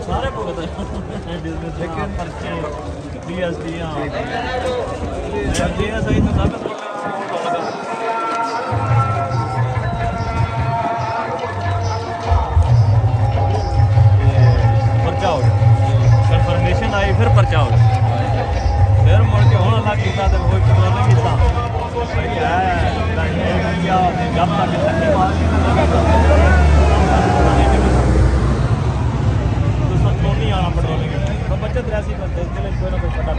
सारे भुगत लेकिन पर्चे DST सही तो सब पर्चा हो कंफर्मेशन आई फिर पर्चा हो फिर मुड़ के होना लग गया तो कोई पता नहीं था भाई है क्या जब तक नहीं मार नहीं आना पेट्रोलिंग तो बच्चे 83 बंदे दिल कोई ना कोई पता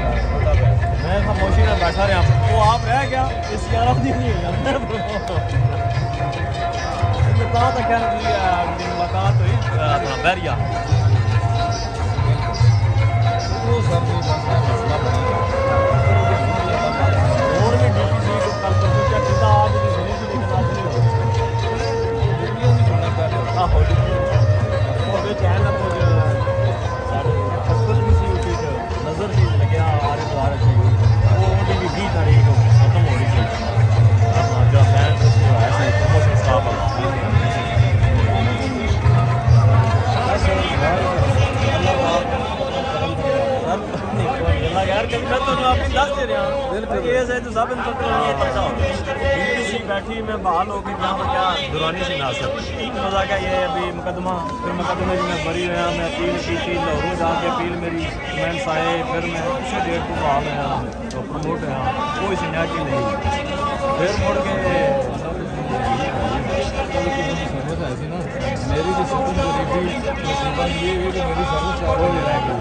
मैं खामोशी में बैठा रहा वो आप रह गया इस 11 दिन नहीं हुआ कहाँ तक क्या मुलाकात हुई अपना बैरिया और भी DPC को कल तो क्या किता आज भी सुनी थी लेकिन आज नहीं हो और वे चैन ना कुछ नजर चीज लगे आरे द्वार वो भी 20 तारीख को खत्म हो रही थी अपना जो फैन है ऐसे प्रमोशन स्टाफ यार कभी मैं तो अपनी दस दे रहा हूँ केस है तो सब DPC बैठी मैं बहाल हो गई यहाँ पर क्या दुरानी से नासर मजा क्या ये अभी मुकदमा फिर मुकदमे में मैं बरी हुआ मैं अपील की थी लाहौर जाके अपील मेरी कमेंट्स आए फिर मैं पिछले डेट को बहाल हुआ तो प्रमोट हुआ कोई सिन्याटी नहीं फिर मुड़ के ऐसी ना मेरी जो सुकून गरीबी मुसीबत ये हुई कि मेरी सर्विस वो भी रह गई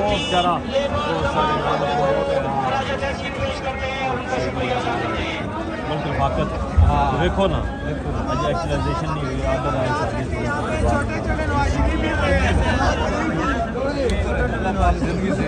बेचारा देखो ना आज एक्चुअलाइजेशन नहीं हुई आदर जिंदगी से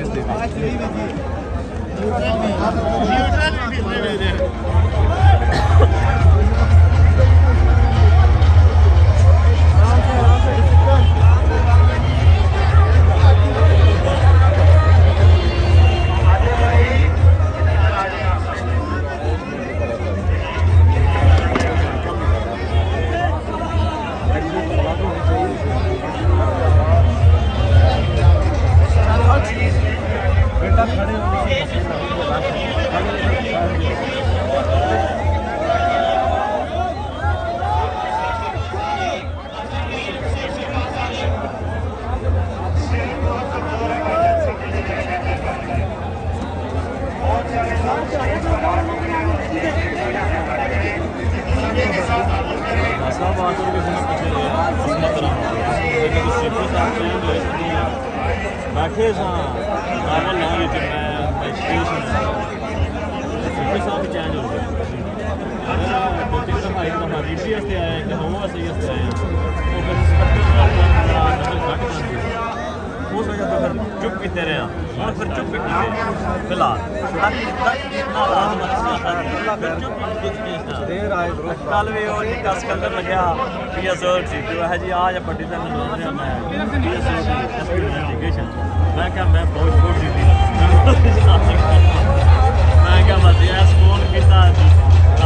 बैठे साहब चेंज हो गया दो तीन दफा एक दफा रीटी आए एक दफा वो सही आए वो फिर उस वजह तो फिर चुप कीते रहे और फिर चुप कीते फिलहाल कल भी वो सिकंदर लग्या PSR सी है जी आज बड़ी दिन मैं क्या मैं बहुत छोड़ दी थी मैं क्या मर्जी है फोन किया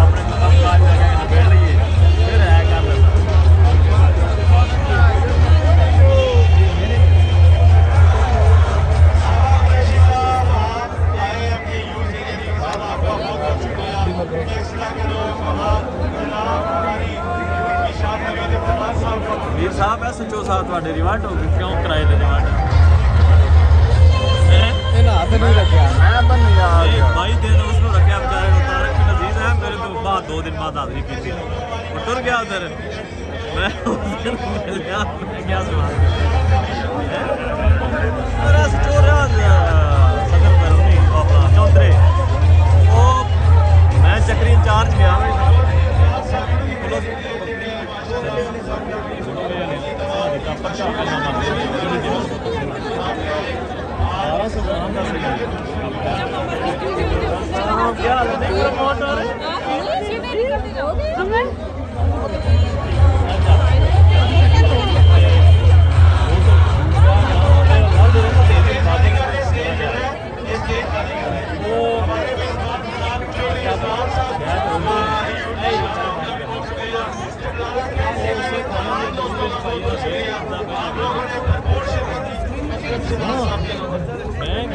अपने काम काज लगे निबेड़ लीए फिर है कर लेना वीर साहब है सचो साहब थोड़े रिवार्ड हो गए क्यों कराए थे रिवार्ड नहीं रखा भाई दिन उसने रखा बेचारे तारक की नजीज है मेरे तो बाद 2 दिन बाद हाजिरी की थी वो टुर गया उधर मैं उस दिन मिल गया मैं क्या सुना मेरा स्टोर सदर पैरोनी अपना चौधरी वो मैं चक्री इंचार्ज गया क्या मैं